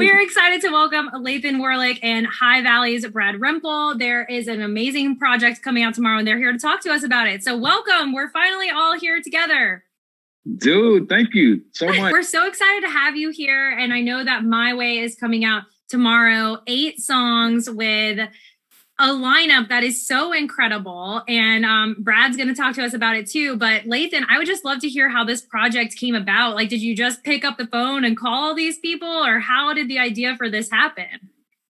We are excited to welcome Lathan Warlick and High Valley's Brad Rempel. There is an amazing project coming out tomorrow, and they're here to talk to us about it. So welcome. We're finally all here together. Dude, thank you so much. We're so excited to have you here, and I know that My Way is coming out tomorrow. 8 songs with a lineup that is so incredible, and Brad's going to talk to us about it too. But Lathan, I would just love to hear how this project came about. Like, did you just pick up the phone and call these people, or how did the idea for this happen?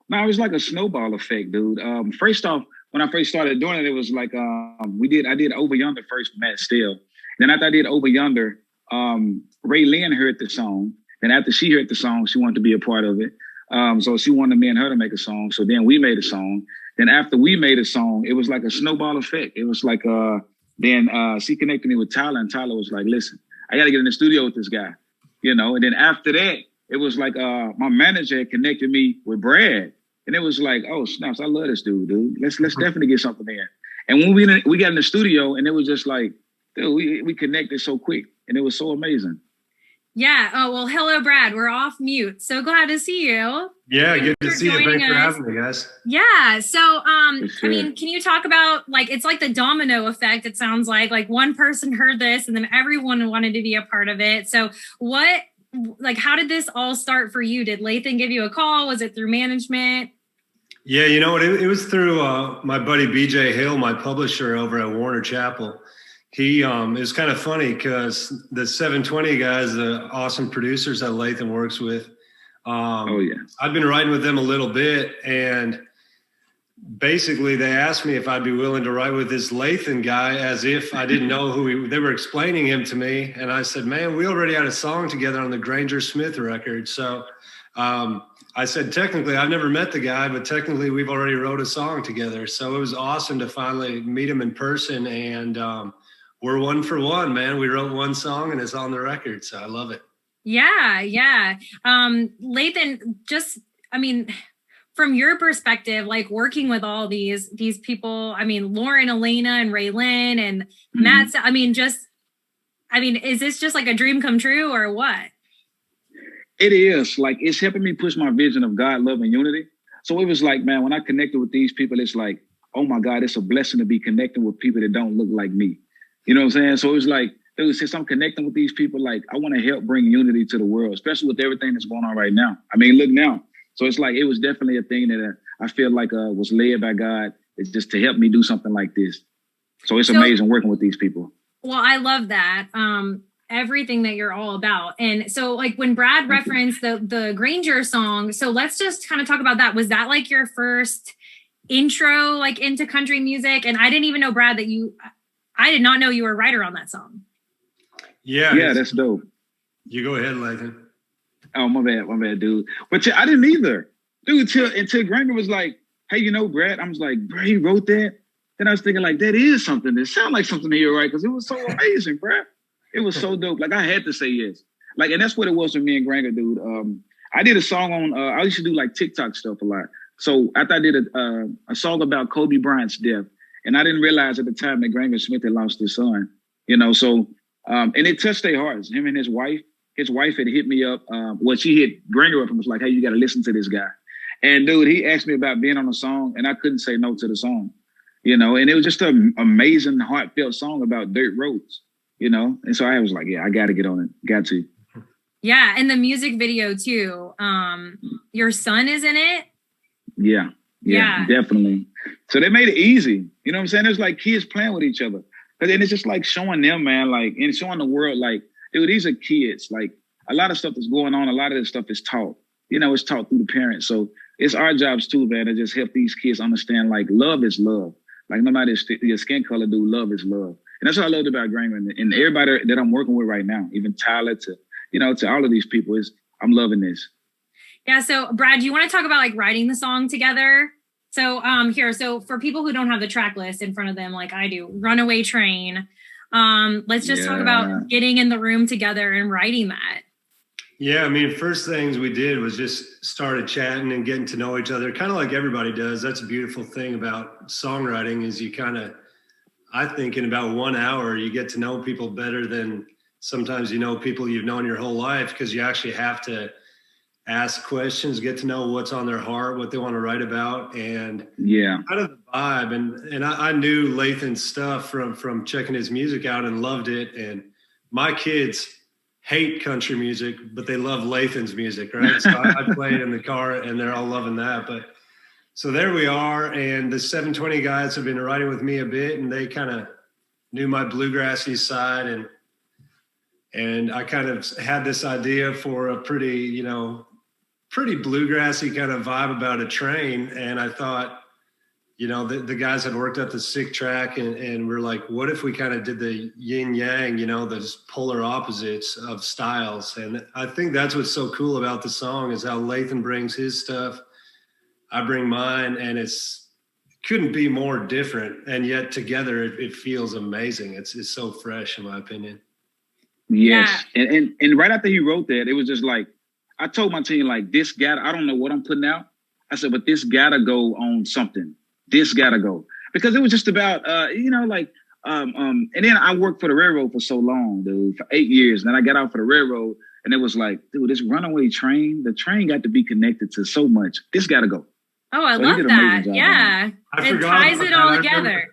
No, it was like a snowball effect, dude. First off, when I first started doing it, it was like I did Over Yonder first, Matt Steele. Then after I did Over Yonder, Ray Lynn heard the song. And after she heard the song, she wanted to be a part of it. So she wanted me and her to make a song. So then we made a song. Then after we made a song, it was like a snowball effect. It was like, then she connected me with Tyler, and Tyler was like, listen, I got to get in the studio with this guy, you know? And then after that, it was like my manager had connected me with Brad. And it was like, oh, snaps, I love this dude. Let's definitely get something there. And when we got in the studio, and it was just like, dude, we connected so quick, and it was so amazing. Yeah. Oh, well, hello, Brad. We're off mute. So glad to see you. Yeah, good to see you. Thanks for having me, guys. Yeah. So, Sure. I mean, can you talk about, like, it's like the domino effect, it sounds like one person heard this and then everyone wanted to be a part of it. So how did this all start for you? Did Lathan give you a call? Was it through management? Yeah, you know what? It was through my buddy BJ Hill, my publisher over at Warner Chappell. He it was kind of funny because the 720 guys, the awesome producers that Lathan works with. Oh yeah, I've been writing with them a little bit, and basically they asked me if I'd be willing to write with this Lathan guy, as if I didn't know who they were explaining him to me. And I said, man, we already had a song together on the Granger Smith record. So I said, technically, I've never met the guy, but technically we've already wrote a song together. So it was awesome to finally meet him in person, and we're one for one, man. We wrote one song and it's on the record. So I love it. Yeah. Lathan, from your perspective, like working with all these people, I mean, Lauren, Elena, and Ray Lynn, and Matt, is this just like a dream come true, or what? It is. Like, it's helping me push my vision of God, love, and unity. So it was like, man, when I connected with these people, it's like, oh my God, it's a blessing to be connecting with people that don't look like me. You know what I'm saying? So it was like, dude, since I'm connecting with these people, like, I want to help bring unity to the world, especially with everything that's going on right now. I mean, look now. So it's like, it was definitely a thing that I feel like was led by God. It's just to help me do something like this. So it's amazing working with these people. Well, I love that. Everything that you're all about. And so, like, when Brad referenced the Granger song, so let's just kind of talk about that. Was that like your first intro, like, into country music? And I didn't even know, Brad, I did not know you were a writer on that song. Yeah, that's dope. You go ahead, Lathan. Oh, my bad, dude. But I didn't either. Dude, until Granger was like, hey, you know, Brad, I was like, Brad, he wrote that? Then I was thinking, like, that is something. That sounds like something to hear, right? Because it was so amazing, Brad. It was so dope. Like, I had to say yes. Like, and that's what it was with me and Granger, dude. I did a song on, I used to do like TikTok stuff a lot. So after I did a song about Kobe Bryant's death, and I didn't realize at the time that Granger Smith had lost his son, you know, so, and it touched their hearts, him and his wife. His wife had hit me up. She hit Granger up and was like, hey, you got to listen to this guy. And dude, he asked me about being on a song, and I couldn't say no to the song, you know, and it was just an amazing, heartfelt song about dirt roads, you know? And so I was like, yeah, I got to get on it. Got to. Yeah. And the music video too. Your son is in it. Yeah, definitely. So they made it easy. You know what I'm saying? There's like kids playing with each other. But then it's just like showing them, man, like, and showing the world, like, dude, these are kids. Like, a lot of stuff that's going on, a lot of this stuff is taught. You know, it's taught through the parents. So it's our jobs too, man, to just help these kids understand, like, love is love. Like, no matter your skin color, dude, love is love. And that's what I loved about Granger. And everybody that I'm working with right now, even Tyler, to all of these people, I'm loving this. Yeah. So Brad, do you want to talk about like writing the song together? So so for people who don't have the track list in front of them, like I do, Runaway Train. Let's just talk about getting in the room together and writing that. Yeah, I mean, first things we did was just started chatting and getting to know each other, kind of like everybody does. That's a beautiful thing about songwriting is you kind of, I think in about 1 hour, you get to know people better than sometimes you know people you've known your whole life, because you actually have to ask questions, get to know what's on their heart, what they want to write about, and kind of the vibe. And I knew Lathan's stuff from checking his music out and loved it. And my kids hate country music, but they love Lathan's music, right? So I play it in the car and they're all loving that. But so there we are. And the 720 guys have been writing with me a bit, and they kind of knew my bluegrassy side. And I kind of had this idea for a pretty bluegrassy kind of vibe about a train. And I thought, the guys had worked up the sick track, and we're like, what if we kind of did the yin yang, those polar opposites of styles? And I think that's what's so cool about the song is how Lathan brings his stuff, I bring mine, and couldn't be more different. And yet together it feels amazing. It's so fresh in my opinion. Yes. Yeah. And right after he wrote that, it was just like, I told my team, like, I don't know what I'm putting out. I said, but this gotta go on something. This gotta go. Because it was just about, and then I worked for the railroad for so long, dude, for 8 years. And then I got out for the railroad, and it was like, dude, this runaway train, the train got to be connected to so much. This gotta go. Oh, I love that. Yeah. It ties it all together.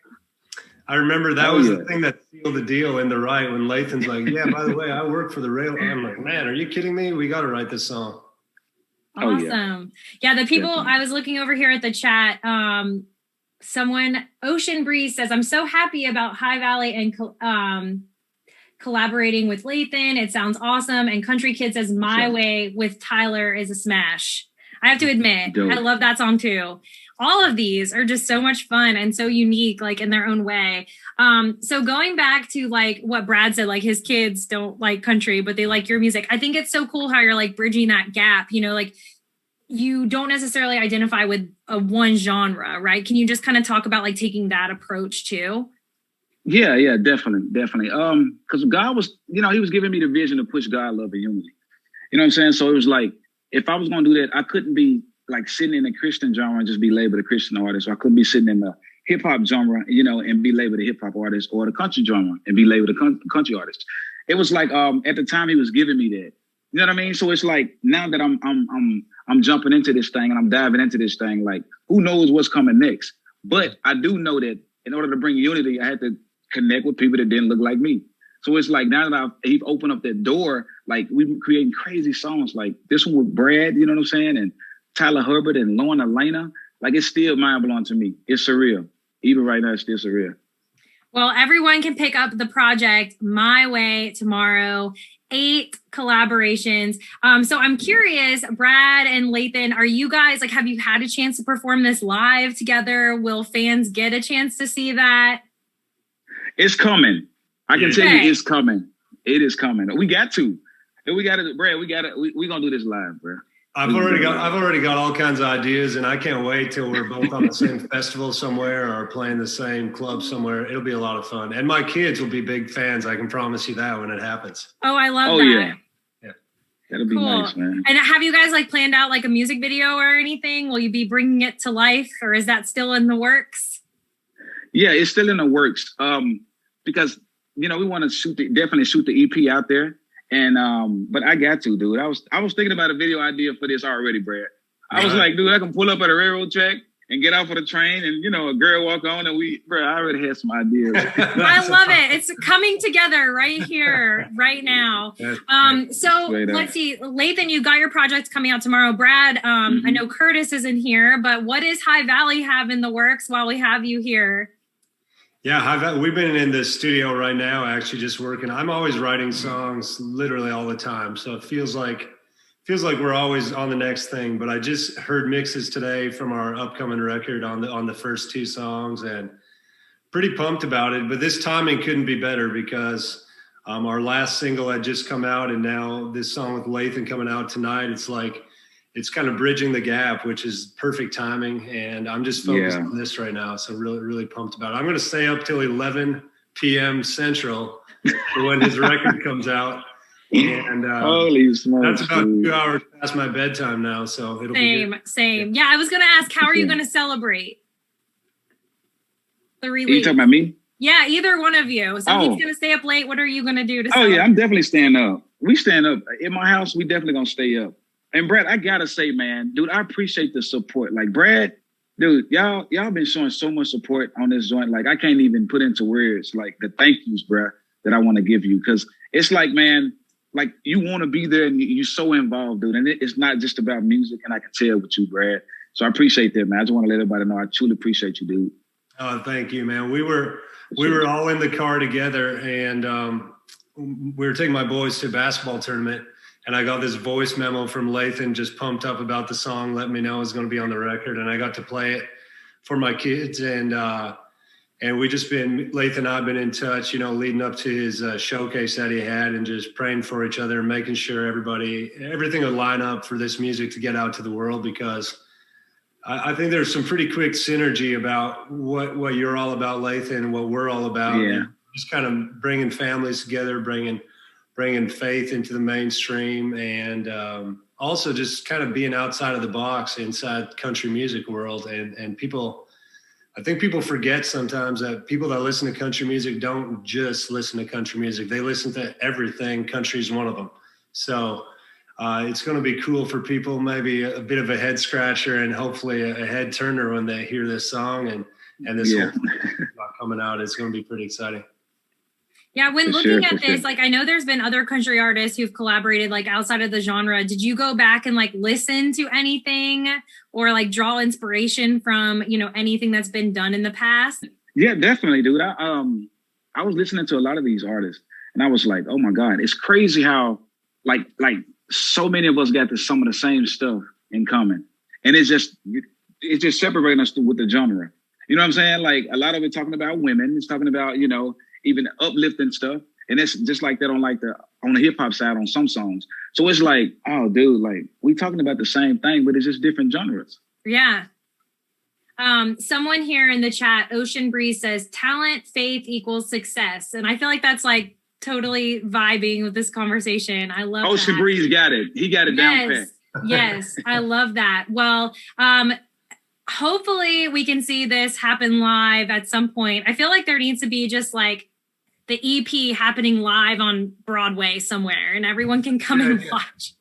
I remember that was the thing that sealed the deal in the write when Lathan's like, yeah, by the way, I work for the rail. I'm like, man, are you kidding me? We got to write this song. Awesome. Yeah, the people, I was looking over here at the chat. Someone, Ocean Breeze says, I'm so happy about High Valley and collaborating with Lathan. It sounds awesome. And Country Kid says, My Way with Tyler is a smash. I have to admit, I love that song too. All of these are just so much fun and so unique, like in their own way. So going back to like what Brad said, like his kids don't like country, but they like your music. I think it's so cool how you're like bridging that gap, like you don't necessarily identify with a one genre, right? Can you just kind of talk about like taking that approach too? Yeah, definitely. Because God was, he was giving me the vision to push God, love, and unity. You know what I'm saying? So it was like, if I was going to do that, I couldn't be like sitting in the Christian genre and just be labeled a Christian artist. Or I couldn't be sitting in the hip hop genre, and be labeled a hip hop artist, or the country genre and be labeled a country artist. It was like, at the time he was giving me that, you know what I mean? So it's like, now that I'm jumping into this thing and I'm diving into this thing, like who knows what's coming next? But I do know that in order to bring unity, I had to connect with people that didn't look like me. So it's like, now that he's opened up that door, like we've been creating crazy songs like this one with Brad, you know what I'm saying? And Tyler Herbert and Lauren Elena, like it's still mind blowing to me. It's surreal. Even right now, it's still surreal. Well, everyone can pick up the project My Way tomorrow. 8 collaborations. So I'm curious, Brad and Lathan, are you guys like, have you had a chance to perform this live together? Will fans get a chance to see that? It's coming. I can tell you it's coming. It is coming. We got to. We got it, Brad. We're gonna do this live, bro. I've already got all kinds of ideas, and I can't wait till we're both on the same festival somewhere or playing the same club somewhere. It'll be a lot of fun, and my kids will be big fans. I can promise you that when it happens. Oh, I love that. Yeah, that'll be nice, man. And have you guys like planned out like a music video or anything? Will you be bringing it to life, or is that still in the works? Yeah, it's still in the works. Because we want to definitely shoot the EP out there. And but I got to, dude. I was thinking about a video idea for this already, Brad. I was like, dude, I can pull up at a railroad track and get off of the train, and a girl walk on, and I already had some ideas. I love it. It's coming together right here, right now. So let's see, Lathan, you got your projects coming out tomorrow. Brad, I know Curtis isn't here, but what does High Valley have in the works while we have you here? Yeah, we've been in the studio right now, actually just working. I'm always writing songs literally all the time. So it feels like we're always on the next thing. But I just heard mixes today from our upcoming record on the first 2 songs, and pretty pumped about it. But this timing couldn't be better because our last single had just come out, and now this song with Lathan coming out tonight. It's kind of bridging the gap, which is perfect timing. And I'm just focused on this right now. So really, really pumped about it. I'm going to stay up till 11 p.m. Central for when his record comes out. And holy smokes, that's about 2 hours past my bedtime now. So it'll be good. Same. Yeah, I was going to ask, how are you going to celebrate the release? Are you talking about me? Yeah, either one of you. So he's going to stay up late. What are you going to do to celebrate? Oh, yeah, I'm definitely staying up. We stand up. In my house, we definitely going to stay up. And Brad, I gotta say, man, dude, I appreciate the support. Like Brad, dude, y'all been showing so much support on this joint. Like I can't even put into words like the thank yous, Brad, that I want to give you. Cause it's like, man, like you want to be there and you're so involved, dude. And it's not just about music. And I can tell with you, Brad. So I appreciate that, man. I just want to let everybody know I truly appreciate you, dude. Oh, thank you, man. We were all in the car together, and we were taking my boys to a basketball tournament, and I got this voice memo from Lathan, just pumped up about the song, letting me know it was going to be on the record, and I got to play it for my kids, and we just Lathan and I've been in touch, leading up to his showcase that he had, and just praying for each other and making sure everything would line up for this music to get out to the world, because I think there's some pretty quick synergy about what you're all about, Lathan, and what we're all about. Yeah. Just kind of bringing families together, bringing faith into the mainstream, and also just kind of being outside of the box inside country music world. And people, I think people forget sometimes that people that listen to country music don't just listen to country music. They listen to everything. Country's one of them. So it's going to be cool for people, maybe a bit of a head scratcher and hopefully a head turner when they hear this song and this whole thing coming out. It's going to be pretty exciting. Yeah, when looking at this, like I know there's been other country artists who've collaborated like outside of the genre. Did you go back and like listen to anything or like draw inspiration from, anything that's been done in the past? Yeah, definitely, dude. I was listening to a lot of these artists and I was like, oh my God, it's crazy how like so many of us got some of the same stuff in common. And it's just separating us with the genre. You know what I'm saying? Like a lot of it talking about women. It's talking about, even uplifting stuff. And it's just like that on the hip hop side on some songs. So it's like, oh dude, like we talking about the same thing, but it's just different genres. Yeah. Someone here in the chat, Ocean Breeze, says talent, faith equals success. And I feel like that's like totally vibing with this conversation. I love Ocean Breeze got it. He got it down pat. Yes. I love that. Well, hopefully we can see this happen live at some point. I feel like there needs to be just like the EP happening live on Broadway somewhere and everyone can come and watch.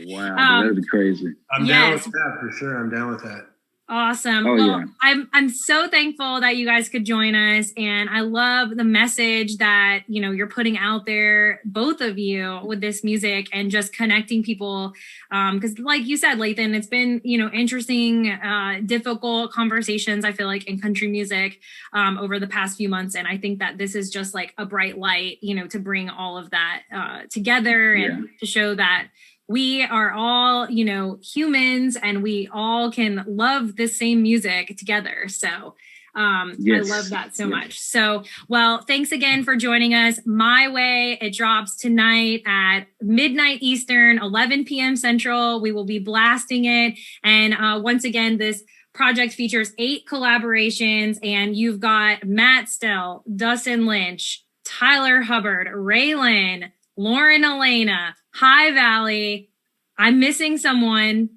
Wow, that'd be crazy. I'm down with that for sure. I'm down with that. Awesome. Well, I'm so thankful that you guys could join us. And I love the message that, you're putting out there, both of you, with this music and just connecting people. Because like you said, Lathan, it's been, interesting, difficult conversations, I feel like, in country music over the past few months. And I think that this is just like a bright light, to bring all of that together and to show that we are all, humans and we all can love the same music together. So I love that so much. So, well, thanks again for joining us. My Way, it drops tonight at midnight Eastern, 11 p.m. Central. We will be blasting it. And once again, this project features 8 collaborations, and you've got Matt Stell, Dustin Lynch, Tyler Hubbard, Raylan, Lauren Elena, High Valley. I'm missing someone.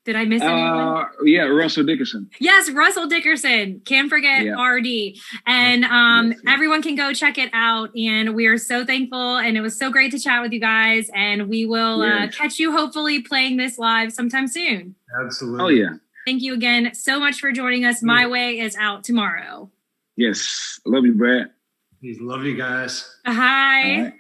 Did I miss anyone? Yeah, Russell Dickerson. Yes, Russell Dickerson. Can't forget RD. And everyone can go check it out. And we are so thankful. And it was so great to chat with you guys. And we will catch you hopefully playing this live sometime soon. Absolutely. Oh, yeah. Thank you again so much for joining us. My Way is out tomorrow. Yes. I love you, Brad. Love you guys. Hi.